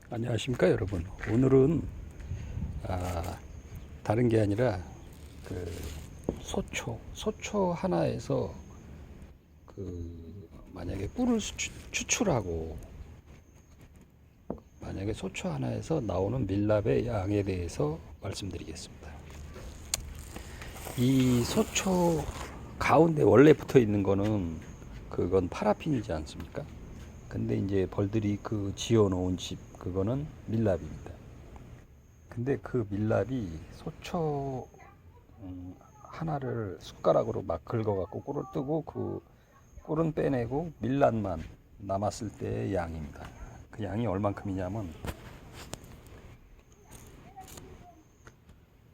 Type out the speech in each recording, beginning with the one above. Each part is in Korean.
안녕하십니까 여러분. 오늘은 다른 게 아니라 그 소초 하나에서 만약에 꿀을 추출하고 만약에 소초 하나에서 나오는 밀랍의 양에 대해서 말씀드리겠습니다. 이 소초 가운데 원래 붙어 있는 거는 그건 파라핀이지 않습니까? 근데 이제 벌들이 그 지어 놓은 집 그거는 밀랍입니다. 근데 그 밀랍이 소초 하나를 숟가락으로 막 긁어갖고 꿀을 뜨고 그 꿀은 빼내고 밀랍만 남았을 때의 양입니다. 그 양이 얼만큼이냐면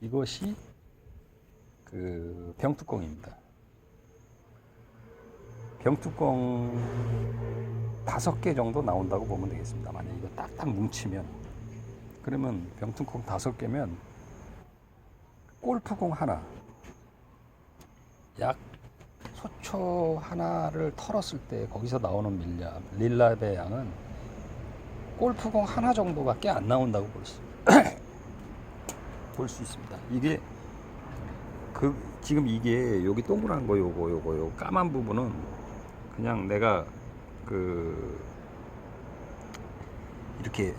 이것이 그 병뚜껑입니다. 병뚜껑 5개 정도 나온다고 보면 되겠습니다. 만약 이거 딱딱 뭉치면, 그러면 병뚜껑 5개면 골프공 하나, 약 소초 하나를 털었을 때 거기서 나오는 밀랍의 양은 골프공 하나 정도밖에 안 나온다고 볼 수 있습니다. 이게 지금 이게 여기 동그란 거 요거 까만 부분은 그냥 내가 이렇게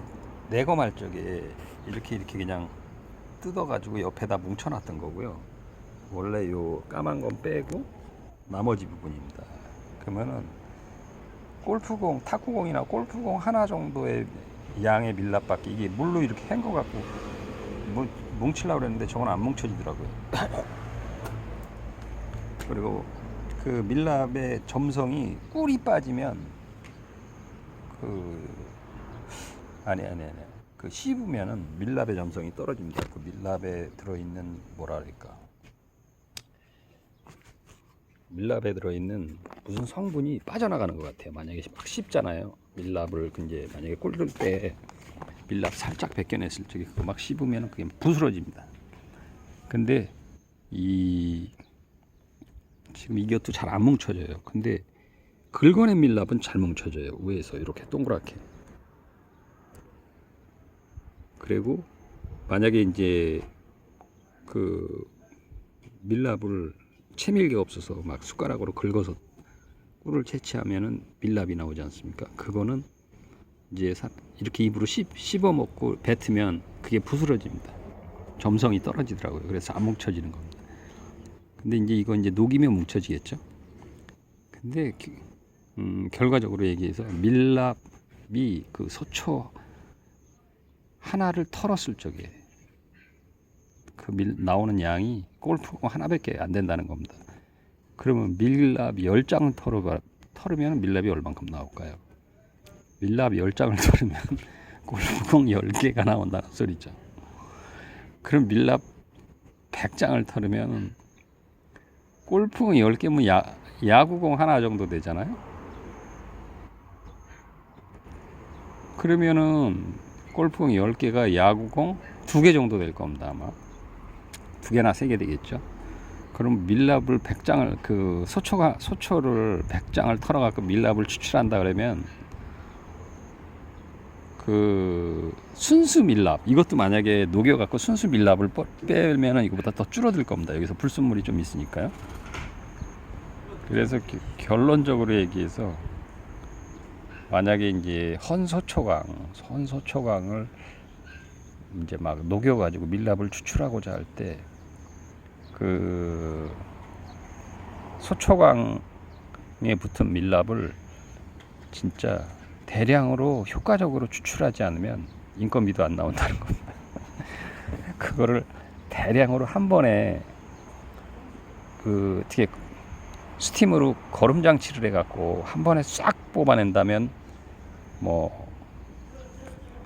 내검할 적에 이렇게 그냥 뜯어가지고 옆에다 뭉쳐놨던 거고요. 원래 요 까만 건 빼고 나머지 부분입니다. 그러면은 골프공, 탁구공이나 골프공 하나 정도의 양의 밀랍밖에 이게 물로 이렇게 헹궈 갖고 뭉치려고 그랬는데 저건 안 뭉쳐지더라고요. 그리고 그 밀랍의 점성이 꿀이 빠지면 그 씹으면은 밀랍의 점성이 떨어집니다. 그 밀랍에 들어있는 밀랍에 들어있는 무슨 성분이 빠져나가는 것 같아요. 만약에 막 씹잖아요. 밀랍을 이제 만약에 꿀 때 밀랍 살짝 벗겨냈을 적에 그거 막 씹으면 그게 부스러집니다. 근데 지금 이것도 잘 안 뭉쳐져요. 근데 긁어낸 밀랍은 잘 뭉쳐져요. 위에서 이렇게 동그랗게. 그리고 만약에 이제 그 밀랍을 채밀기가 없어서 막 숟가락으로 긁어서 꿀을 채취하면은 밀랍이 나오지 않습니까? 그거는 이제 이렇게 입으로 씹어 먹고 뱉으면 그게 부스러집니다. 점성이 떨어지더라고요. 그래서 안 뭉쳐지는 겁니다. 근데 이제 이거 이제 녹이면 뭉쳐지겠죠. 근데 결과적으로 얘기해서 밀랍이 그 소초 하나를 털었을 적에 나오는 양이 골프공 하나밖에 안 된다는 겁니다. 그러면 밀랍 10장을 털으면 밀랍이 얼만큼 나올까요? 밀랍 10장을 털으면 골프공 10개가 나온다는 소리죠. 그럼 밀랍 100장을 털으면 골프공 10개면 야구공 하나 정도 되잖아요. 그러면은 골프공 10개가 야구공 2개 정도 될 겁니다. 아마 2개나 3개 되겠죠. 그럼 밀랍을 100장을 소초를 100장을 털어 갖고 밀랍을 추출한다 그러면 순수 밀랍, 이것도 만약에 녹여 갖고 순수 밀랍을 빼면은 이거보다 더 줄어들 겁니다. 여기서 불순물이 좀 있으니까요. 그래서 결론적으로 얘기해서 만약에 이제 헌소초강을 이제 막 녹여가지고 밀랍을 추출하고자 할 때 그 소초강에 붙은 밀랍을 진짜 대량으로 효과적으로 추출하지 않으면 인건비도 안 나온다는 겁니다. 그거를 대량으로 한 번에 어떻게 스팀으로 거름 장치를 해갖고 한 번에 싹 뽑아낸다면 뭐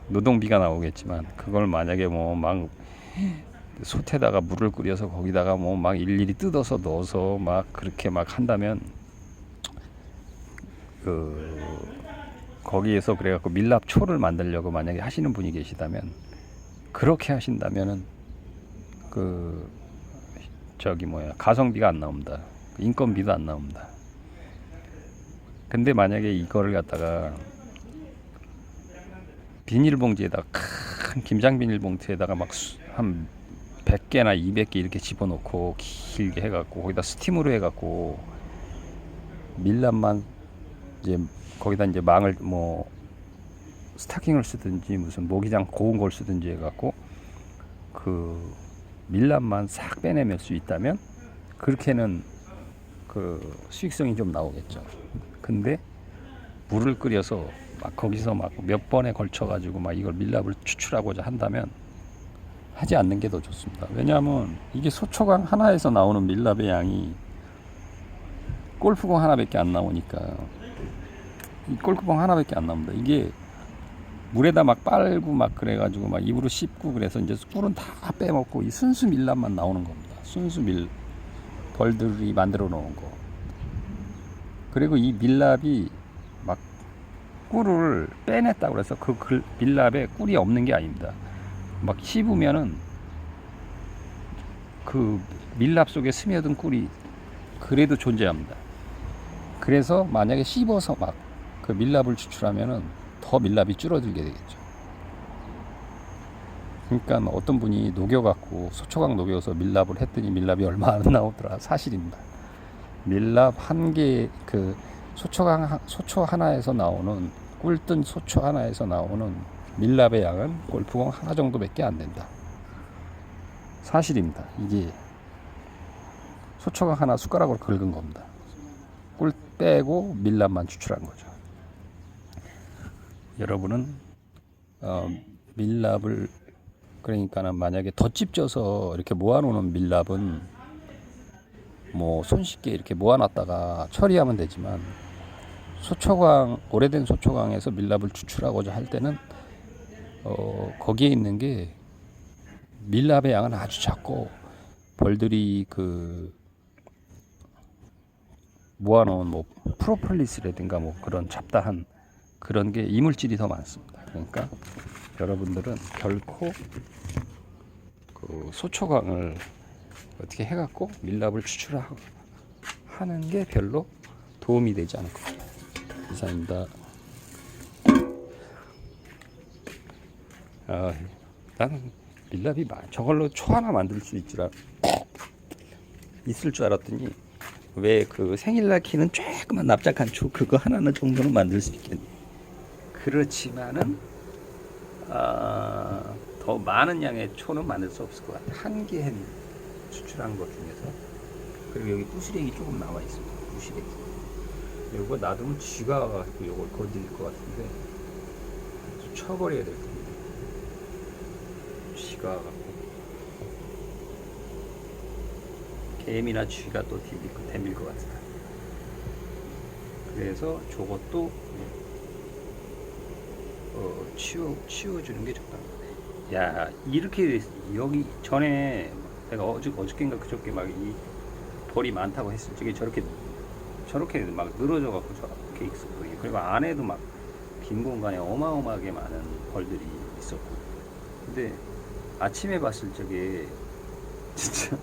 노동비가 나오겠지만, 그걸 만약에 막 솥에다가 물을 끓여서 거기다가 막 일일이 뜯어서 넣어서 막 그렇게 막 한다면 거기에서 그래갖고 밀랍초를 만들려고 만약에 하시는 분이 계시다면, 그렇게 하신다면은 가성비가 안 나옵니다. 인건비도 안 나옵니다. 근데 만약에 이거를 갖다가 비닐봉지에다가 큰 김장 비닐봉투에다가 막 한 100개나 200개 이렇게 집어넣고 길게 해갖고 거기다 스팀으로 해갖고 밀랍만 이제 거기다 이제 망을 뭐 스타킹을 쓰든지 무슨 모기장 고운 걸 쓰든지 해갖고 그 밀랍만 싹 빼내낼 수 있다면 그렇게는 그 수익성이 좀 나오겠죠. 근데 물을 끓여서 막 거기서 막 몇 번에 걸쳐 가지고 막 이걸 밀랍을 추출하고자 한다면 하지 않는 게 더 좋습니다. 왜냐하면 이게 소초강 하나에서 나오는 밀랍의 양이 골프공 하나밖에 안 나오니까, 이 골프공 하나밖에 안 나옵니다. 이게 물에다 막 빨고 막 그래가지고 막 입으로 씹고 그래서 이제 꿀은 다 빼먹고 이 순수 밀랍만 나오는 겁니다. 순수 벌들이 만들어 놓은 거. 그리고 이 밀랍이 막 꿀을 빼냈다고 그래서 그 밀랍에 꿀이 없는 게 아닙니다. 막 씹으면은 그 밀랍 속에 스며든 꿀이 그래도 존재합니다. 그래서 만약에 씹어서 막 그 밀랍을 추출하면은 더 밀랍이 줄어들게 되겠죠. 그러니까 어떤 분이 녹여갖고 소초강 녹여서 밀랍을 했더니 밀랍이 얼마 안 나오더라. 사실입니다. 밀랍 한 개, 그 소초 하나에서 나오는 꿀뜬 소초 하나에서 나오는 밀랍의 양은 골프공 하나 정도밖에 안 된다. 사실입니다. 이게 소초강 하나 숟가락으로 긁은 겁니다. 꿀 빼고 밀랍만 추출한 거죠. 여러분은 밀랍을 그러니까는 만약에 덧집 쪄서 이렇게 모아놓는 밀랍은 뭐 손쉽게 이렇게 모아놨다가 처리하면 되지만 오래된 소초강에서 밀랍을 추출하고자 할 때는 거기에 있는 게 밀랍의 양은 아주 작고 벌들이 그 모아놓은 뭐 프로폴리스라든가 뭐 그런 잡다한 그런 게 이물질이 더 많습니다. 그러니까 여러분들은 결코 그 소초강을 어떻게 해갖고 밀랍을 추출하는 게 별로 도움이 되지 않을 겁니다. 이상입니다. 나는 밀랍이 저걸로 초 하나 만들 수 있을 줄 알았더니 왜 그 생일날 키는 조그만 납작한 초 그거 하나는 정도는 만들 수 있겠네. 그렇지만은 더 많은 양의 초는 만들 수 없을 것 같아. 한 개 추출한 것 중에서. 그리고 여기 부시래기 조금 나와 있습니다. 부시래기. 이거 놔두면 쥐가 와가지고 이걸 건드릴 것 같은데 쳐버려야 될 텐데. 쥐가 와갖고 개미나 쥐가 또 댐빌 것 같다. 그래서 저것도 치워주는 게 좋다. 야, 이렇게 여기 전에 내가 어저께인가 그저께 막 이 벌이 많다고 했을 적에 저렇게 막 늘어져 갖고 저렇게 있었거든요. 그리고 안에도 막 빈 공간에 어마어마하게 많은 벌들이 있었고. 근데 아침에 봤을 적에 진짜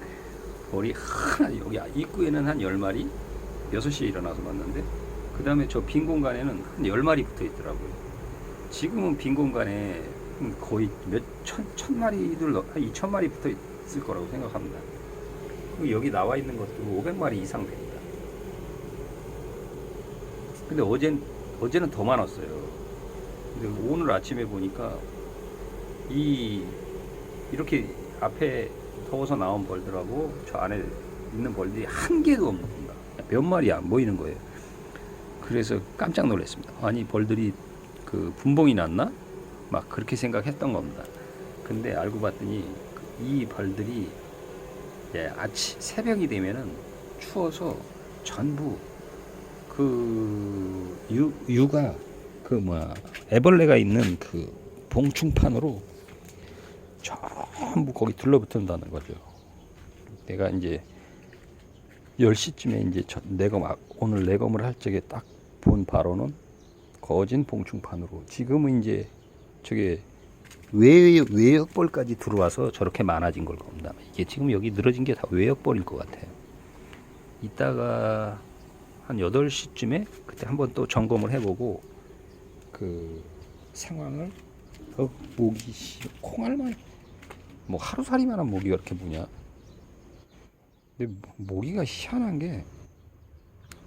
벌이 하나 여기 입구에는 한 10마리 6시에 일어나서 봤는데 그 다음에 저 빈 공간에는 한 10마리 붙어 있더라고요. 지금은 빈 공간에 거의 천 마리들, 한 2,000마리 붙어 있을 거라고 생각합니다. 그리고 여기 나와 있는 것도 500마리 이상 됩니다. 근데 어제는 더 많았어요. 근데 오늘 아침에 보니까 이렇게 앞에 더워서 나온 벌들하고 저 안에 있는 벌들이 한 개도 없는 겁니다. 몇 마리 안 보이는 거예요. 그래서 깜짝 놀랐습니다. 아니 벌들이 그 분봉이 났나? 막 그렇게 생각했던 겁니다. 근데 알고 봤더니 이 벌들이 새벽이 되면은 추워서 전부 그 유가 애벌레가 있는 그 봉충판으로 전부 거기 둘러붙는다는 거죠. 내가 이제 10시쯤에 이제 오늘 내검을 할 적에 딱 본 바로는 거진 봉충판으로 지금은 이제 저게 외역벌까지 들어와서 저렇게 많아진 걸 겁니다. 이게 지금 여기 늘어진 게 다 외역벌일 것 같아요. 이따가 한 8시쯤에 그때 한번 또 점검을 해보고 그 상황을 모기 콩알만 뭐 하루살이만한 모기가 이렇게 무냐? 근데 모기가 희한한 게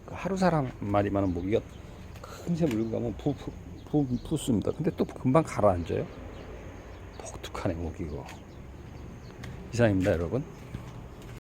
하루살이만한 모기가 금세 물고 가면 붓습니다. 근데 또 금방 가라앉아요. 독특하네 모기가. 이상입니다 여러분.